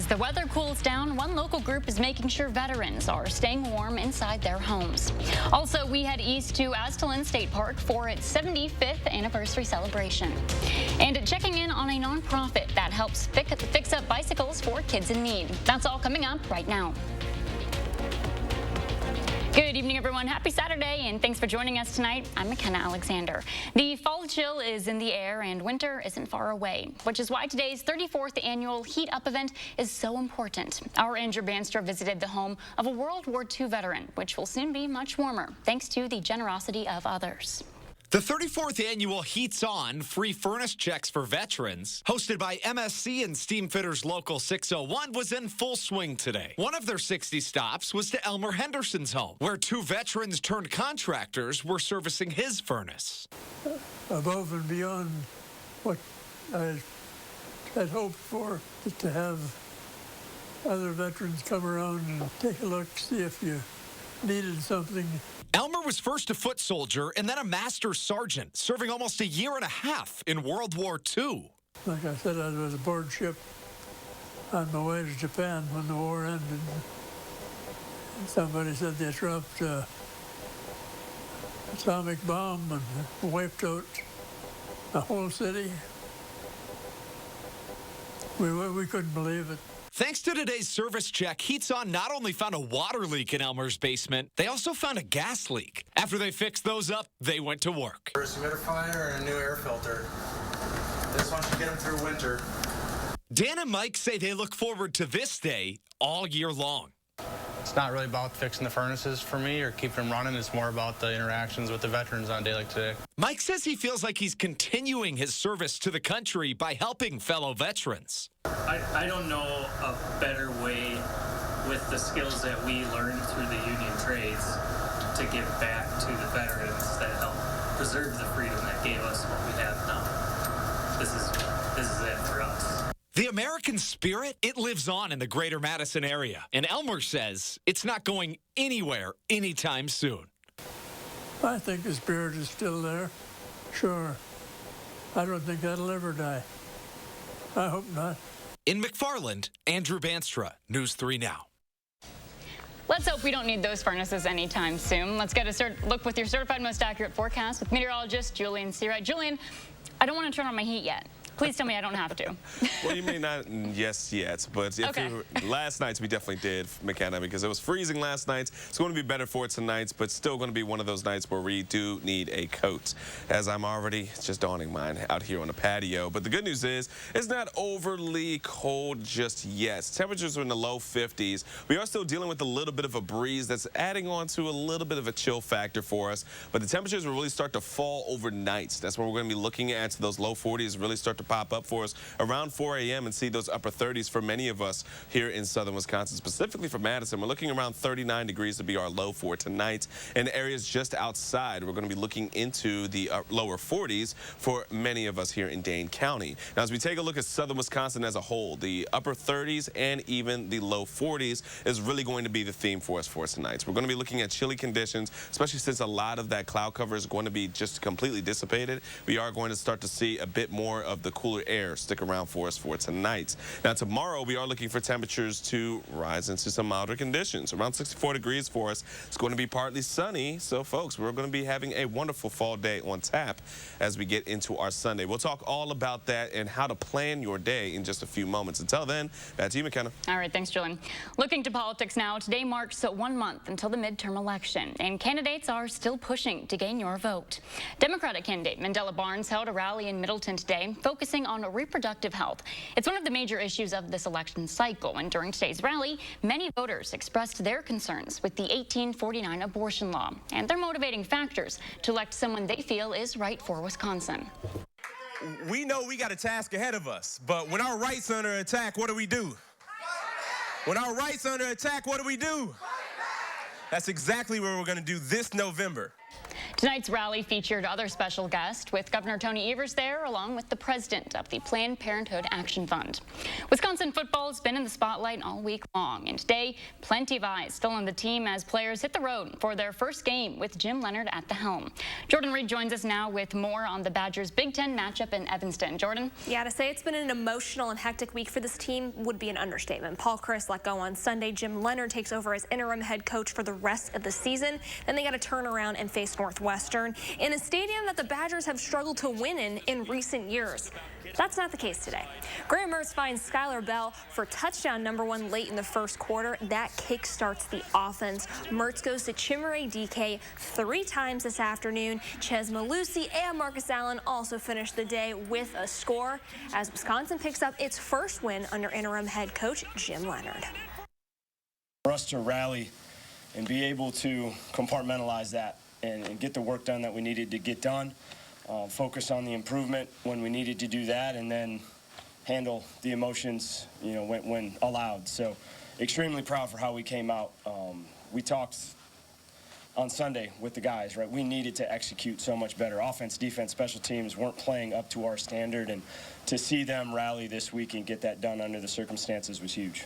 As the weather cools down, one local group is making sure veterans are staying warm inside their homes. Also, we head east to Aztalan State Park for its 75th anniversary celebration. And checking in on a nonprofit that helps fix up bicycles for kids in need. That's all coming up right now. Good evening, everyone. Happy Saturday, and thanks for joining us tonight. I'm McKenna Alexander. The fall chill is in the air, and winter isn't far away, which is why today's 34th annual Heat Up event is so important. Our Andrew Bandstra visited the home of a World War II veteran, which will soon be much warmer, thanks to the generosity of others. The 34th annual Heat's On free furnace checks for veterans, hosted by MSC and Steam Fitters Local 601, was in full swing today. One of their 60 stops was to Elmer Henderson's home, where two veterans turned contractors were servicing his furnace. Above and beyond what I had hoped for, is to have other veterans come around and take a look, see if you needed something. Elmer was first a foot soldier and then a master sergeant, serving almost a year and a half in World War II. Like I said, I was aboard ship on my way to Japan when the war ended. And somebody said they dropped an atomic bomb and wiped out the whole city. We couldn't believe it. Thanks to today's service check, Heat's On not only found a water leak in Elmer's basement, they also found a gas leak. After they fixed those up, they went to work. First humidifier and a new air filter. This one should get them through winter. Dan and Mike say they look forward to this day all year long. It's not really about fixing the furnaces for me or keeping them running. It's more about the interactions with the veterans on a day like today. Mike says he feels like he's continuing his service to the country by helping fellow veterans. I don't know a better way with the skills that we learned through the union trades to give back to the veterans that helped preserve the freedom that gave us what we have now. This is it for us. The American spirit, it lives on in the greater Madison area. And Elmer says it's not going anywhere anytime soon. I think the spirit is still there. Sure. I don't think that'll ever die. I hope not. In McFarland, Andrew Bandstra, News 3 Now. Let's hope we don't need those furnaces anytime soon. Let's get a look with your certified most accurate forecast with meteorologist Julian Seawright. Julian, I don't want to turn on my heat yet. Please tell me I don't have to. Well, you may not yes yet, but if Okay. last night we definitely did, McKenna, because it was freezing last night. It's going to be better for tonight, but still going to be one of those nights where we do need a coat, as I'm already just donning mine out here on the patio. But the good news is it's not overly cold just yet. Temperatures are in the low 50s. We are still dealing with a little bit of a breeze that's adding on to a little bit of a chill factor for us, but the temperatures will really start to fall overnight. That's when we're going to be looking at those low 40s really start to pop up for us around 4 a.m. and see those upper 30s for many of us here in southern Wisconsin, specifically for Madison. We're looking around 39 degrees to be our low for tonight. In areas just outside, we're going to be looking into the lower 40s for many of us here in Dane County. Now, as we take a look at southern Wisconsin as a whole, the upper 30s and even the low 40s is really going to be the theme for us tonight. We're going to be looking at chilly conditions, especially since a lot of that cloud cover is going to be just completely dissipated. We are going to start to see a bit more of the cooler air stick around for us for tonight. Now, tomorrow we are looking for temperatures to rise into some milder conditions. Around 64 degrees for us. It's going to be partly sunny. So, folks, we're going to be having a wonderful fall day on tap as we get into our Sunday. We'll talk all about that and how to plan your day in just a few moments. Until then, back to you, McKenna. All right, thanks, Julian. Looking to politics now, today marks 1 month until the midterm election, and candidates are still pushing to gain your vote. Democratic candidate Mandela Barnes held a rally in Middleton today, focusing on reproductive health. It's one of the major issues of this election cycle, and during today's rally, many voters expressed their concerns with the 1849 abortion law and their motivating factors to elect someone they feel is right for Wisconsin. We know we got a task ahead of us, but when our rights are under attack, what do? When our rights are under attack, what do? That's exactly what we're going to do this November. Tonight's rally featured other special guests, with Governor Tony Evers there, along with the president of the Planned Parenthood Action Fund. Wisconsin football has been in the spotlight all week long, and today, plenty of eyes still on the team as players hit the road for their first game with Jim Leonhard at the helm. Jordan Reed joins us now with more on the Badgers' Big Ten matchup in Evanston. Jordan? Yeah, to say it's been an emotional and hectic week for this team would be an understatement. Paul Chris let go on Sunday. Jim Leonhard takes over as interim head coach for the rest of the season. Then they got to turn around and face Northwestern in a stadium that the Badgers have struggled to win in recent years. That's not the case today. Graham Mertz finds Skylar Bell for touchdown #1 late in the first quarter. That kick-starts the offense. Mertz goes to Chimere DK 3 times this afternoon. Ches Malusi and Marcus Allen also finished the day with a score as Wisconsin picks up its first win under interim head coach Jim Leonhard. For us to rally and be able to compartmentalize that and get the work done that we needed to get done, focus on the improvement when we needed to do that, and then handle the emotions, when allowed. So extremely proud for how we came out. We talked on Sunday with the guys, right? We needed to execute so much better. Offense, defense, special teams weren't playing up to our standard, and to see them rally this week and get that done under the circumstances was huge.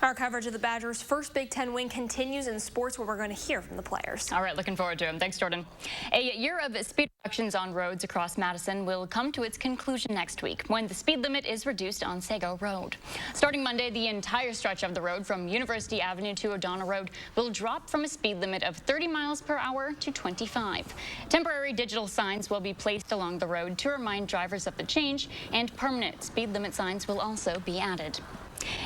Our coverage of the Badgers' first Big Ten win continues in sports, where we're going to hear from the players. All right, looking forward to him. Thanks, Jordan. A year of speed reductions on roads across Madison will come to its conclusion next week when the speed limit is reduced on Sago Road. Starting Monday, the entire stretch of the road from University Avenue to O'Donnell Road will drop from a speed limit of 30 miles per hour to 25. Temporary digital signs will be placed along the road to remind drivers of the change, and permanent speed limit signs will also be added.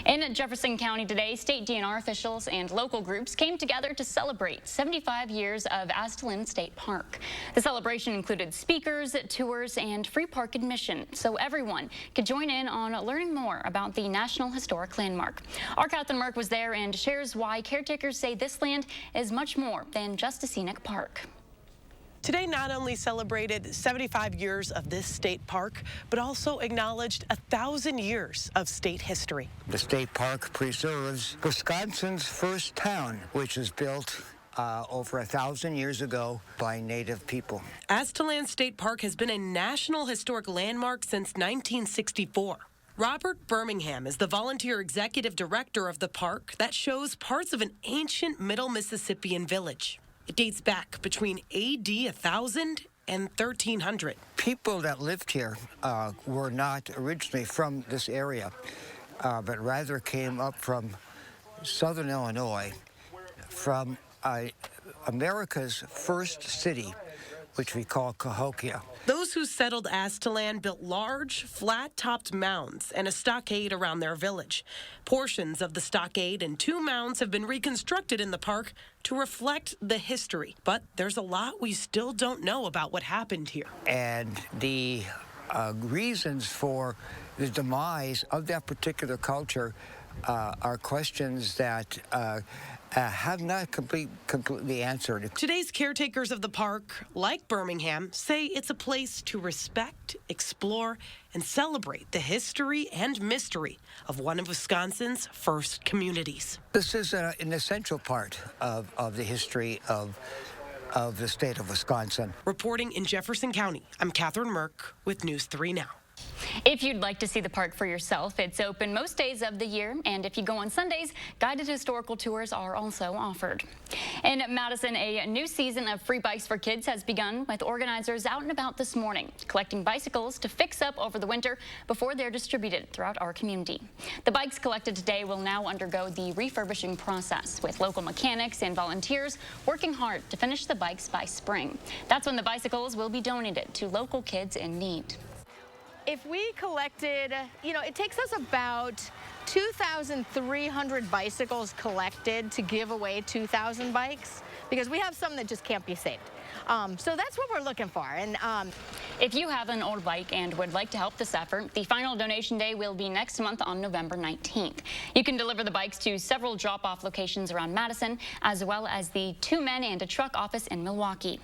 In Jefferson County today, state DNR officials and local groups came together to celebrate 75 years of Aztalan State Park. The celebration included speakers, tours, and free park admission, so everyone could join in on learning more about the National Historic Landmark. Our Catherine Merck was there and shares why caretakers say this land is much more than just a scenic park. Today not only celebrated 75 years of this state park, but also acknowledged 1,000 years of state history. The state park preserves Wisconsin's first town, which was built over 1,000 years ago by Native people. Aztalan State Park has been a National Historic Landmark since 1964. Robert Birmingham is the volunteer executive director of the park that shows parts of an ancient Middle Mississippian village. It dates back between A.D. 1000 and 1300. People that lived here were not originally from this area, but rather came up from southern Illinois, from America's first city, which we call Cahokia. Those who settled Aztalan built large, flat-topped mounds and a stockade around their village. Portions of the stockade and 2 mounds have been reconstructed in the park to reflect the history. But there's a lot we still don't know about what happened here. And the reasons for the demise of that particular culture are questions that have not completely answered. Today's caretakers of the park, like Birmingham, say it's a place to respect, explore, and celebrate the history and mystery of one of Wisconsin's first communities. This is an essential part of the history of the state of Wisconsin. Reporting in Jefferson County, I'm Catherine Merck with News 3 Now. If you'd like to see the park for yourself, it's open most days of the year, and if you go on Sundays, guided historical tours are also offered. In Madison, a new season of free bikes for kids has begun, with organizers out and about this morning, collecting bicycles to fix up over the winter before they're distributed throughout our community. The bikes collected today will now undergo the refurbishing process, with local mechanics and volunteers working hard to finish the bikes by spring. That's when the bicycles will be donated to local kids in need. If we collected, it takes us about 2,300 bicycles collected to give away 2,000 bikes, because we have some that just can't be saved. So that's what we're looking for. And if you have an old bike and would like to help this effort, the final donation day will be next month on November 19th. You can deliver the bikes to several drop-off locations around Madison, as well as the 2 men and a truck office in Milwaukee.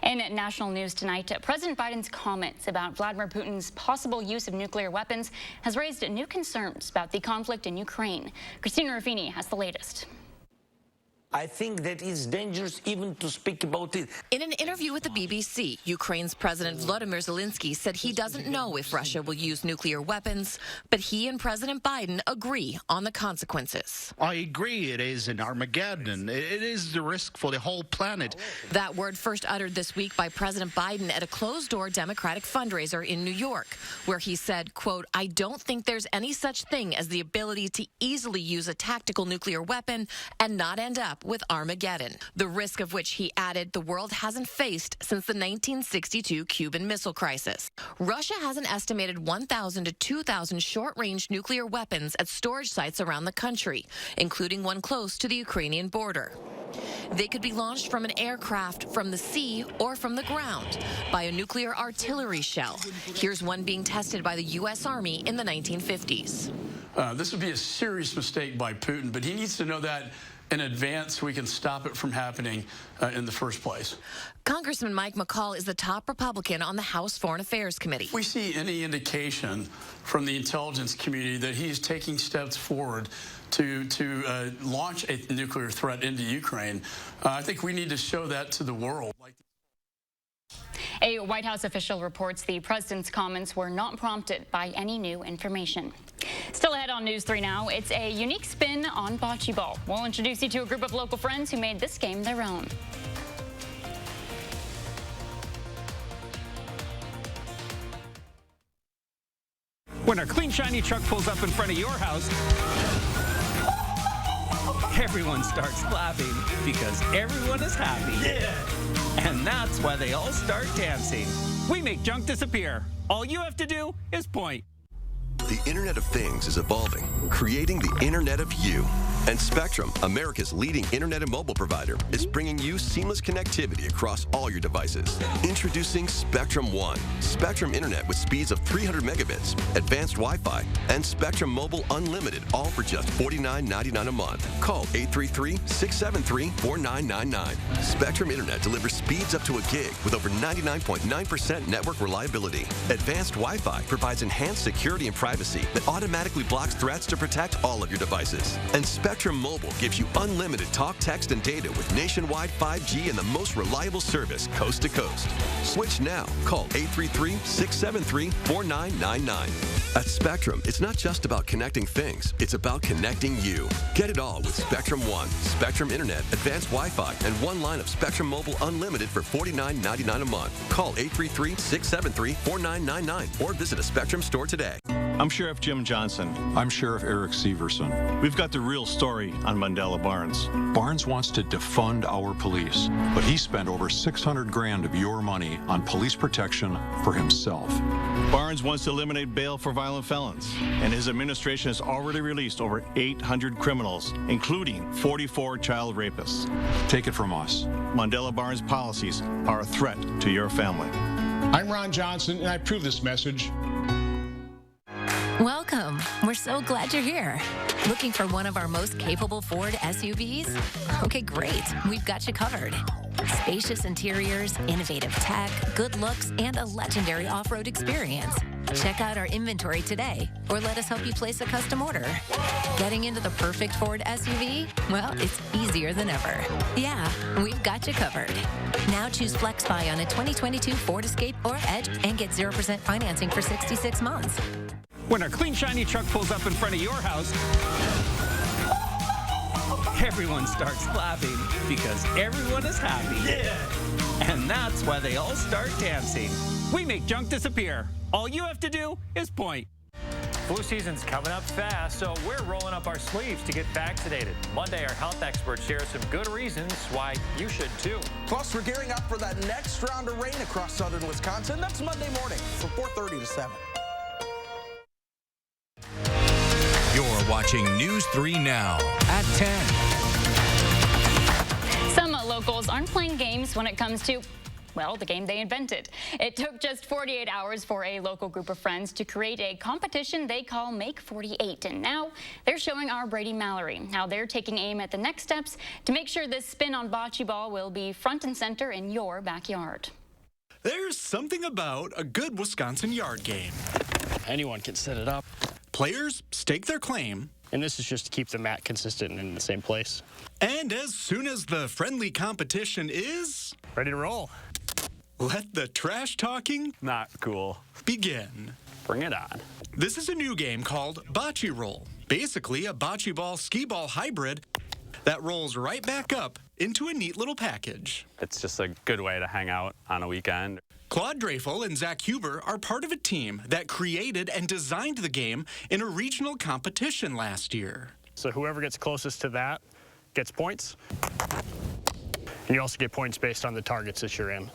In national news tonight, President Biden's comments about Vladimir Putin's possible use of nuclear weapons has raised new concerns about the conflict in Ukraine. Christina Ruffini has the latest. I think that it's dangerous even to speak about it. In an interview with the BBC, Ukraine's President Volodymyr Zelensky said he doesn't know if Russia will use nuclear weapons, but he and President Biden agree on the consequences. I agree it is an Armageddon. It is the risk for the whole planet. That word first uttered this week by President Biden at a closed-door Democratic fundraiser in New York, where he said, quote, "I don't think there's any such thing as the ability to easily use a tactical nuclear weapon and not end up with Armageddon," the risk of which, he added, the world hasn't faced since the 1962 Cuban Missile Crisis. Russia has an estimated 1,000 to 2,000 short-range nuclear weapons at storage sites around the country, including one close to the Ukrainian border. They could be launched from an aircraft, from the sea, or from the ground by a nuclear artillery shell. Here's one being tested by the U.S. Army in the 1950s. This would be a serious mistake by Putin, but he needs to know that in advance so we can stop it from happening in the first place. Congressman Mike McCall is the top Republican on the House Foreign Affairs Committee. If we see any indication from the intelligence community that he is taking steps forward to launch a nuclear threat into Ukraine, I think we need to show that to the world. A White House official reports the president's comments were not prompted by any new information. Still ahead on News 3 now, it's a unique spin on bocce ball. We'll introduce you to a group of local friends who made this game their own. When our clean, shiny truck pulls up in front of your house, everyone starts clapping because everyone is happy. Yeah! And that's why they all start dancing. We make junk disappear. All you have to do is point. The Internet of Things is evolving, creating the Internet of You. And Spectrum, America's leading internet and mobile provider, is bringing you seamless connectivity across all your devices. Introducing Spectrum One, Spectrum Internet with speeds of 300 megabits, advanced Wi-Fi, and Spectrum Mobile Unlimited, all for just $49.99 a month. Call 833-673-4999. Spectrum Internet delivers speeds up to a gig with over 99.9% network reliability. Advanced Wi-Fi provides enhanced security and privacy that automatically blocks threats to protect all of your devices. And Spectrum Mobile gives you unlimited talk, text, and data with nationwide 5G and the most reliable service coast to coast. Switch now. Call 833-673-4999. At Spectrum, it's not just about connecting things. It's about connecting you. Get it all with Spectrum One, Spectrum Internet, advanced Wi-Fi, and one line of Spectrum Mobile Unlimited for $49.99 a month. Call 833-673-4999 or visit a Spectrum store today. I'm Sheriff Jim Johnson. I'm Sheriff Eric Severson. We've got the real story on Mandela Barnes. Barnes wants to defund our police, but he spent over $600 grand of your money on police protection for himself. Barnes wants to eliminate bail for violent felons, and his administration has already released over 800 criminals, including 44 child rapists. Take it from us. Mandela Barnes policies are a threat to your family. I'm Ron Johnson, and I approve this message. Welcome. We're so glad you're here. Looking for one of our most capable Ford SUVs? Okay, great. We've got you covered. Spacious interiors, innovative tech, good looks, and a legendary off-road experience. Check out our inventory today, or let us help you place a custom order. Getting into the perfect Ford SUV? Well, it's easier than ever. Yeah, we've got you covered. Now choose FlexBuy on a 2022 Ford Escape or Edge and get 0% financing for 66 months. When our clean, shiny truck pulls up in front of your house, everyone starts clapping because everyone is happy. Yeah! And that's why they all start dancing. We make junk disappear. All you have to do is point. Flu season's coming up fast, so we're rolling up our sleeves to get vaccinated. Monday, our health experts share some good reasons why you should too. Plus, we're gearing up for that next round of rain across southern Wisconsin. That's Monday morning from 4:30 to 7. You're watching News 3 Now at 10. Some locals aren't playing games when it comes to, well, the game they invented. It took just 48 hours for a local group of friends to create a competition they call Make 48. And now they're showing our Brady Mallory how they're taking aim at the next steps to make sure this spin on bocce ball will be front and center in your backyard. There's something about a good Wisconsin yard game. Anyone can set it up. Players stake their claim. And this is just to keep the mat consistent and in the same place. And as soon as the friendly competition is ready to roll, let the trash talking, not cool, begin. Bring it on. This is a new game called Bocce Roll. Basically a bocce ball skee ball hybrid that rolls right back up into a neat little package. It's just a good way to hang out on a weekend. Claude Dreyfel and Zach Huber are part of a team that created and designed the game in a regional competition last year. So whoever gets closest to that gets points. And you also get points based on the targets that you're in.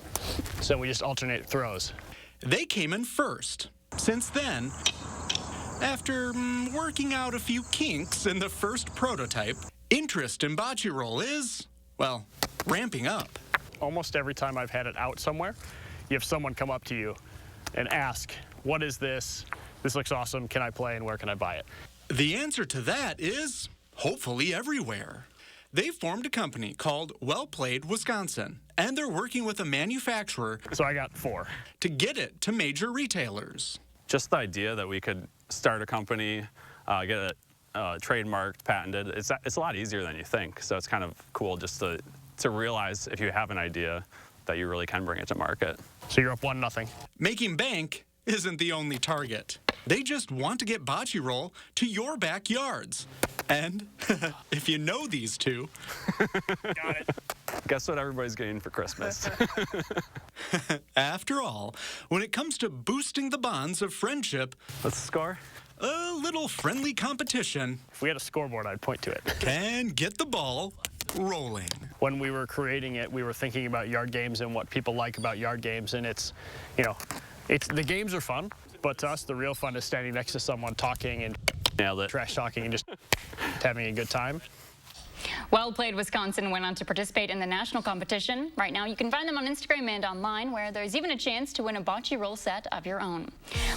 So we just alternate throws. They came in first. Since then, after working out a few kinks in the first prototype, interest in bocce roll is, well, ramping up. Almost every time I've had it out somewhere, you have someone come up to you and ask, what is this? This looks awesome. Can I play and where can I buy it? The answer to that is hopefully everywhere. They formed a company called Well Played Wisconsin, and they're working with a manufacturer. So I got 4. To get it to major retailers. Just the idea that we could start a company, get it trademarked, patented, it's a lot easier than you think. So it's kind of cool just to realize if you have an idea that you really can bring it to market. So you're up 1-0. Making bank isn't the only target. They just want to get bocce roll to your backyards. And if you know these two... Got it. Guess what everybody's getting for Christmas? After all, when it comes to boosting the bonds of friendship... Let's score. A little friendly competition... If we had a scoreboard, I'd point to it. Can get the ball rolling. When we were creating it, we were thinking about yard games and what people like about yard games. And the games are fun, but to us, the real fun is standing next to someone talking and trash talking and just having a good time. Well Played Wisconsin went on to participate in the national competition. Right now, you can find them on Instagram and online, where there's even a chance to win a bocce roll set of your own.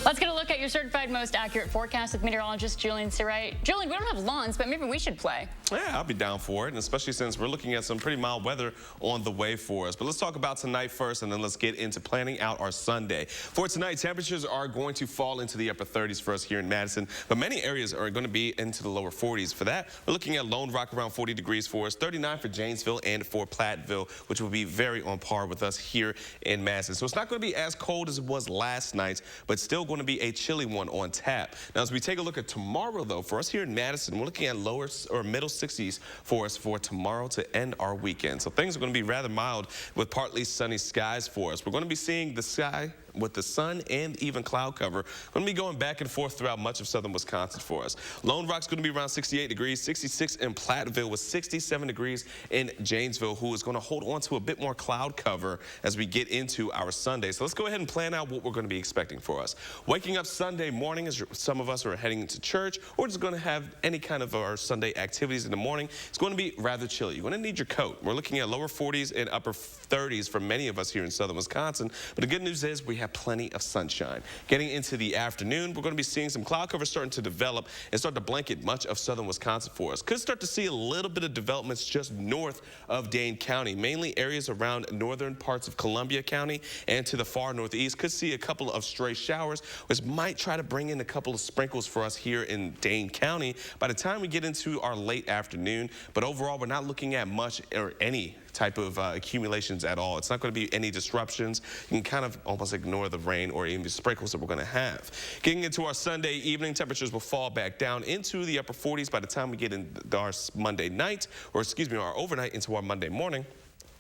Let's get a look at your certified most accurate forecast with meteorologist Julian Siray. Julian, we don't have lawns, but maybe we should play. Yeah, I'll be down for it, and especially since we're looking at some pretty mild weather on the way for us. But let's talk about tonight first, and then let's get into planning out our Sunday. For tonight, temperatures are going to fall into the upper 30s for us here in Madison, but many areas are going to be into the lower 40s. For that, we're looking at Lone Rock around 40 degrees for us, 39 for Janesville and for Platteville, which will be very on par with us here in Madison. So it's not going to be as cold as it was last night, but still going to be a chilly one on tap. Now, as we take a look at tomorrow, though, for us here in Madison, we're looking at lower or middle 60s for us for tomorrow to end our weekend. So things are going to be rather mild with partly sunny skies for us. We're going to be seeing the sky with the sun and even cloud cover. We're going to be going back and forth throughout much of southern Wisconsin for us. Lone Rock's going to be around 68 degrees, 66 in Platteville with 67 degrees in Janesville, who is going to hold on to a bit more cloud cover as we get into our Sunday. So let's go ahead and plan out what we're going to be expecting for us. Waking up Sunday morning, as some of us are heading to church or just going to have any kind of our Sunday activities in the morning, it's going to be rather chilly. You're going to need your coat. We're looking at lower 40s and upper 30s for many of us here in southern Wisconsin. But the good news is we have plenty of sunshine. Getting into the afternoon, we're going to be seeing some cloud cover starting to develop and start to blanket much of southern Wisconsin for us. Could start to see a little bit of developments just north of Dane County, mainly areas around northern parts of Columbia County and to the far northeast. Could see a couple of stray showers, which might try to bring in a couple of sprinkles for us here in Dane County by the time we get into our late afternoon. But overall, we're not looking at much or any type of accumulations at all. It's not going to be any disruptions. You can kind of almost ignore the rain or even the sprinkles that we're going to have. Getting into our Sunday evening, temperatures will fall back down into the upper 40s by the time we get into our Monday night, or excuse me, our overnight into our Monday morning.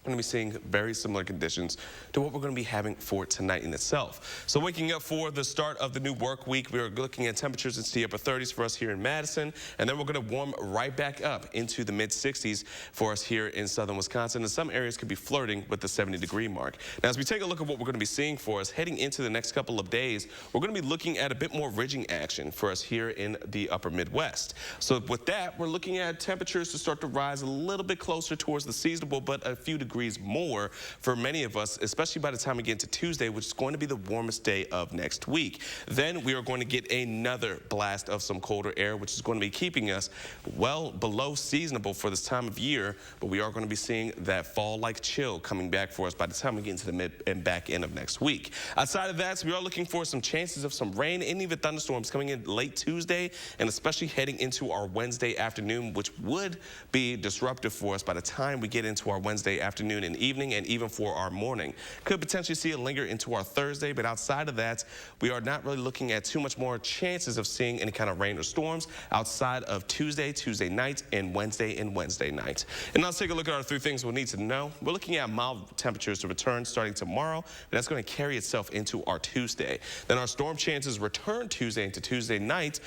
We're going to be seeing very similar conditions to what we're going to be having for tonight in itself. So waking up for the start of the new work week, we are looking at temperatures into the upper 30s for us here in Madison, and then we're going to warm right back up into the mid 60s for us here in southern Wisconsin, and some areas could be flirting with the 70-degree mark. Now, as we take a look at what we're going to be seeing for us heading into the next couple of days, we're going to be looking at a bit more ridging action for us here in the upper Midwest. So with that, we're looking at temperatures to start to rise a little bit closer towards the seasonable, but a few degrees degrees more for many of us, especially by the time we get into Tuesday, which is going to be the warmest day of next week. Then we are going to get another blast of some colder air, which is going to be keeping us well below seasonable for this time of year, but we are going to be seeing that fall-like chill coming back for us by the time we get into the mid and back end of next week. Outside of that, we are looking for some chances of some rain and even thunderstorms coming in late Tuesday, and especially heading into our Wednesday afternoon, which would be disruptive for us by the time we get into our Wednesday afternoon and evening, and even for our morning. Could potentially see it linger into our Thursday, but outside of that, we are not really looking at too much more chances of seeing any kind of rain or storms outside of Tuesday night, and Wednesday night. And now let's take a look at our 3 things we'll need to know. We're looking at mild temperatures to return starting tomorrow, but that's going to carry itself into our Tuesday. Then our storm chances return Tuesday into Tuesday night.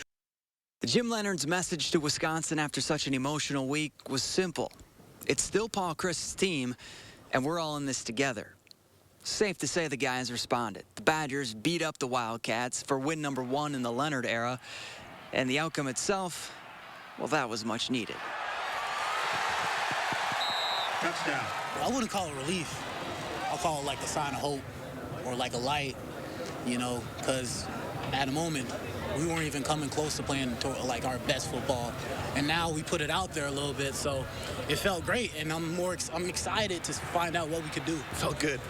Jim Leonard's message to Wisconsin after such an emotional week was simple. It's still Paul Chryst's team, and we're all in this together. Safe to say the guys responded. The Badgers beat up the Wildcats for win number 1 in the Leonard era, and the outcome itself, well, that was much needed. Touchdown. I wouldn't call it relief. I'll call it like a sign of hope or like a light, you know, because at the moment, we weren't even coming close to playing like our best football, and now we put it out there a little bit, so it felt great, and I'm excited to find out what we could do. Felt good.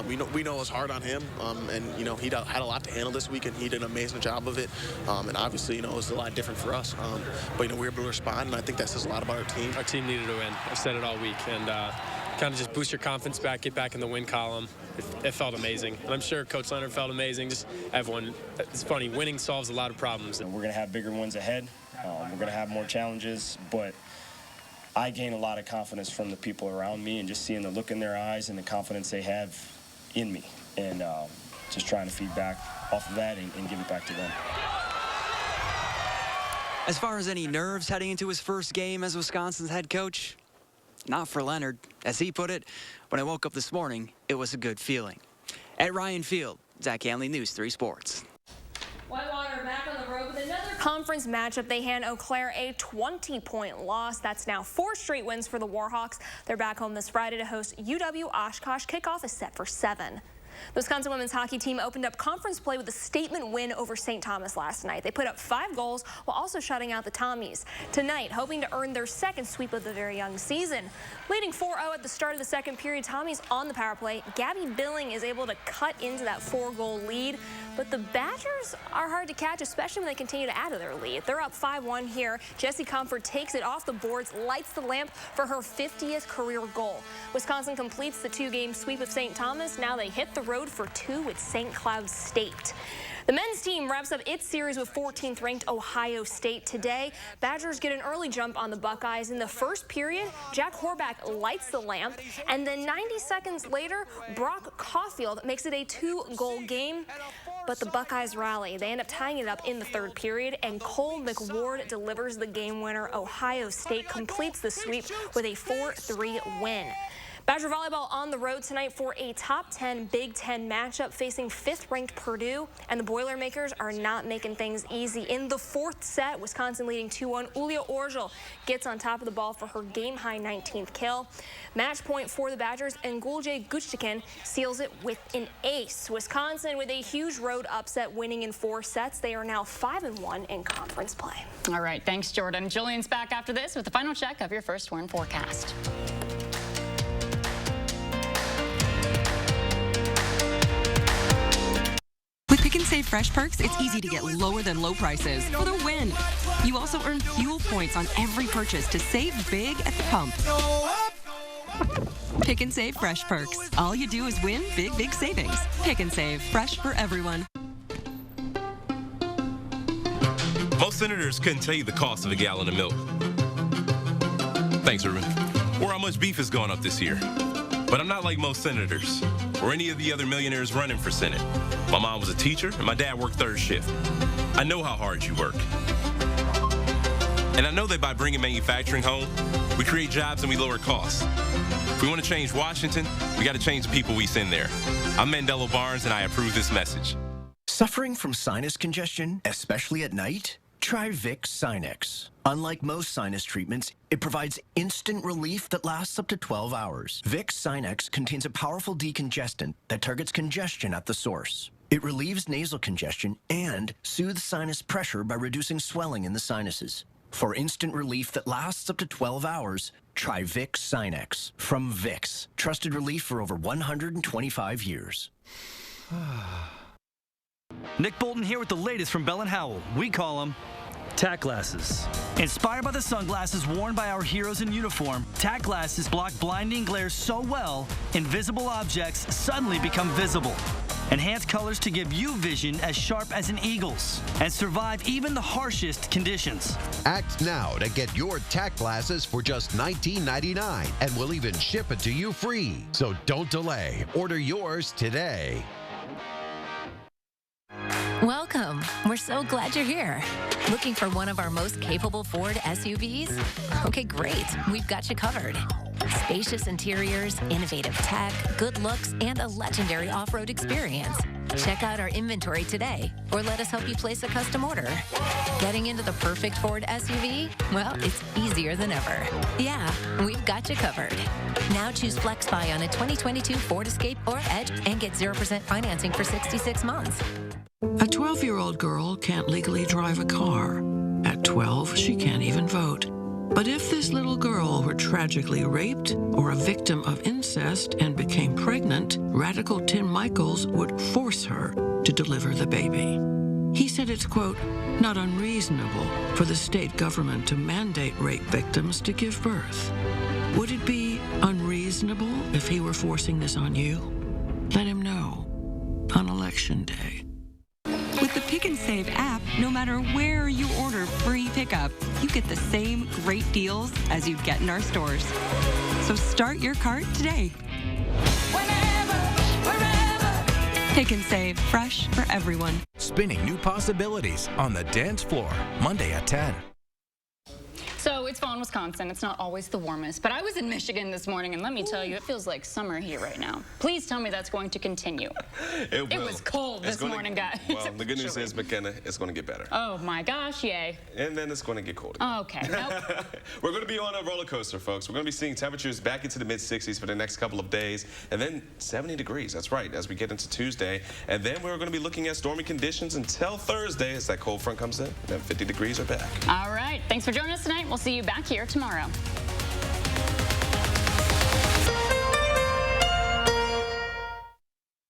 We know it's hard on him, and you know he had a lot to handle this week, and he did an amazing job of it. And obviously, you know, it was a lot different for us. But you know, we were able to respond, and I think that says a lot about our team. Our team needed to win. I've said it all week, and kind of just boost your confidence back, get back in the win column. It felt amazing, and I'm sure Coach Leonard felt amazing. Just everyone. It's funny, winning solves a lot of problems. We're going to have bigger ones ahead. We're going to have more challenges, but I gain a lot of confidence from the people around me, and just seeing the look in their eyes and the confidence they have in me, and just trying to feed back off of that and give it back to them. As far as any nerves heading into his first game as Wisconsin's head coach, not for Leonard. As he put it, when I woke up this morning, it was a good feeling. At Ryan Field, Zach Hanley, News 3 Sports. Whitewater back on the road with another conference matchup. They hand Eau Claire a 20-point loss. That's now 4 straight wins for the Warhawks. They're back home this Friday to host UW Oshkosh. Kickoff is set for 7. The Wisconsin women's hockey team opened up conference play with a statement win over St. Thomas last night. They put up 5 goals while also shutting out the Tommies. Tonight, hoping to earn their second sweep of the very young season. Leading 4-0 at the start of the second period, Tommies on the power play. Gabby Billing is able to cut into that 4-goal lead. But the Badgers are hard to catch, especially when they continue to add to their lead. They're up 5-1 here. Jessie Comfort takes it off the boards, lights the lamp for her 50th career goal. Wisconsin completes the 2-game sweep of St. Thomas. Now they hit the road for 2 with St. Cloud State. The men's team wraps up its series with 14th ranked Ohio State today. Badgers get an early jump on the Buckeyes. In the first period, Jack Horback lights the lamp, and then 90 seconds later, Brock Caulfield makes it a 2-goal game. But the Buckeyes rally. They end up tying it up in the third period, and Cole McWard delivers the game winner. Ohio State completes the sweep with a 4-3 win. Badger volleyball on the road tonight for a top 10 Big Ten matchup facing 5th-ranked Purdue, and the Boilermakers are not making things easy. In the 4th set, Wisconsin leading 2-1. Ulia Orgel gets on top of the ball for her game-high 19th kill. Match point for the Badgers, and Gulje Gutchkin seals it with an ace. Wisconsin with a huge road upset, winning in 4 sets. They are now 5-1 in conference play. All right, thanks, Jordan. Jillian's back after this with the final check of your first warn forecast. With Pick and Save Fresh Perks, it's easy to get lower than low prices for the win. You also earn fuel points on every purchase to save big at the pump. Pick and Save Fresh Perks. All you do is win big, big savings. Pick and Save. Fresh for everyone. Most senators couldn't tell you the cost of a gallon of milk. Thanks, Ruben. Or how much beef has gone up this year. But I'm not like most senators or any of the other millionaires running for Senate. My mom was a teacher and my dad worked 3rd shift. I know how hard you work. And I know that by bringing manufacturing home, we create jobs and we lower costs. If we want to change Washington, we got to change the people we send there. I'm Mandela Barnes and I approve this message. Suffering from sinus congestion, especially at night? Try Vicks Sinex. Unlike most sinus treatments, it provides instant relief that lasts up to 12 hours. Vicks Sinex contains a powerful decongestant that targets congestion at the source. It relieves nasal congestion and soothes sinus pressure by reducing swelling in the sinuses. For instant relief that lasts up to 12 hours, try Vicks Sinex. From Vicks, trusted relief for over 125 years. Nick Bolton here with the latest from Bell & Howell. We call them tack glasses. Inspired by the sunglasses worn by our heroes in uniform, tack glasses block blinding glare so well, invisible objects suddenly become visible. Enhance colors to give you vision as sharp as an eagle's and survive even the harshest conditions. Act now to get your tack glasses for just $19.99, and we'll even ship it to you free. So don't delay. Order yours today. Welcome. We're so glad you're here. Looking for one of our most capable Ford SUVs? Okay, great. We've got you covered. Spacious interiors, innovative tech, good looks, and a legendary off-road experience. Check out our inventory today, or let us help you place a custom order. Getting into the perfect Ford SUV? Well, it's easier than ever. Yeah, we've got you covered. Now choose FlexBuy on a 2022 Ford Escape or Edge and get 0% financing for 66 months. A 12-year-old girl can't legally drive a car. At 12, she can't even vote. But if this little girl were tragically raped or a victim of incest and became pregnant, radical Tim Michaels would force her to deliver the baby. He said it's, quote, not unreasonable for the state government to mandate rape victims to give birth. Would it be unreasonable if he were forcing this on you? Let him know on Election Day. With the Pick and Save app, no matter where you order free pickup, you get the same great deals as you get in our stores. So start your cart today. Pick and Save, fresh for everyone. Spinning new possibilities on the dance floor, Monday at 10. So it's fall in Wisconsin. It's not always the warmest, but I was in Michigan this morning, and let me tell you, it feels like summer here right now. Please tell me that's going to continue. It was cold this morning, guys. Well, the good news is, McKenna, it's going to get better. Oh my gosh, yay. And then it's going to get cold again. Okay. Nope. We're going to be on a roller coaster, folks. We're going to be seeing temperatures back into the mid-60s for the next couple of days, and then 70 degrees. That's right, as we get into Tuesday. And then we're going to be looking at stormy conditions until Thursday as that cold front comes in. And then 50 degrees are back. All right. Thanks for joining us tonight. We'll see you back here tomorrow.